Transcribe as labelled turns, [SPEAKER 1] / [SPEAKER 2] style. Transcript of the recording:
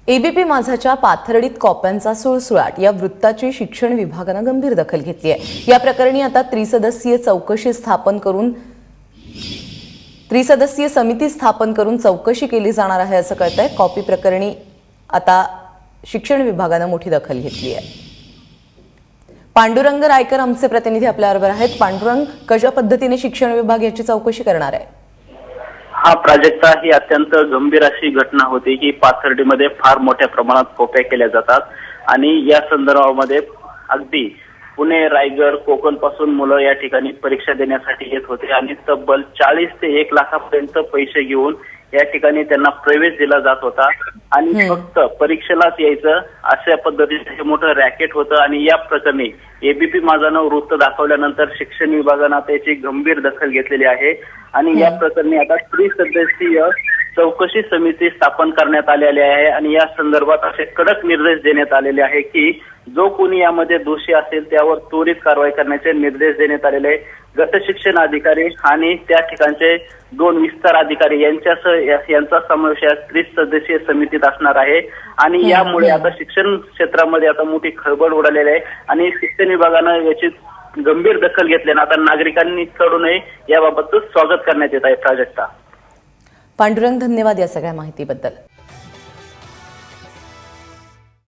[SPEAKER 1] ABP माझाच्या पाथर्डीत कॉप्यांचा सुळसुळाट या वृत्ताची शिक्षण विभागानं गंभीर दखल घेतली आहे। या प्रकरणी आता त्रिसदस्यीय समिती स्थापन करून चौकशी केली जाणार आहे असं कळतंय। कॉपी प्रकरणी आता शिक्षण विभागानं मोठी दखल घेतली आहे। पांडुरंग रायकर आमचे प्रतिनिधी आपल्याबरोबर आहेत। पांडुरंग, कशा पद्धतीने शिक्षण विभाग याची चौकशी करणार आहे?
[SPEAKER 2] हा प्राजक्ता ही अत्यंत गंभीर अशी घटना होती की पाथर्डीमध्ये फार मोठ्या प्रमाणात कॉप्या केल्या जातात आणि या संदर्भामध्ये अगदी पुणे, रायगड, कोकण पासून मुलं या ठिकाणी परीक्षा देण्यासाठी येत होते आणि तब्बल 40 ते 1 लाखापर्यंत पैसे घेऊन या ठिकाणी त्यांना प्रवेश दिला जात होता आणि फक्त परीक्षेलाच यायचं अशा पद्धतीचं हे मोठं रॅकेट होतं। आणि या प्रकरणी एबीपी माझानं वृत्त दाखवल्यानंतर शिक्षण विभागानं त्याची गंभीर दखल घेतलेली आहे आणि या प्रकरणी आता त्रिसदस्यीय चौकशी समिती स्थापन करण्यात आलेली आहे आणि या संदर्भात असे कडक निर्देश देण्यात आलेले आहे की जो कोणी यामध्ये दोषी असेल त्यावर त्वरित कारवाई करण्याचे निर्देश देण्यात आलेले आहे। गट शिक्षण अधिकारी आणि त्या ठिकाणचे 2 विस्तार अधिकारी यांचा समावेश या त्रिसदस्यीय समितीत असणार आहे आणि यामुळे आता शिक्षण क्षेत्रामध्ये आता मोठी खळबळ उडालेली आहे आणि शिक्षण विभागानं याची गंभीर दखल घेतल्याने आता नागरिकांनी कडूनही याबाबत स्वागत करण्यात येत आहे। प्राजक्ता,
[SPEAKER 1] पांडुरंग, धन्यवाद या सगळ्या माहितीबद्दल।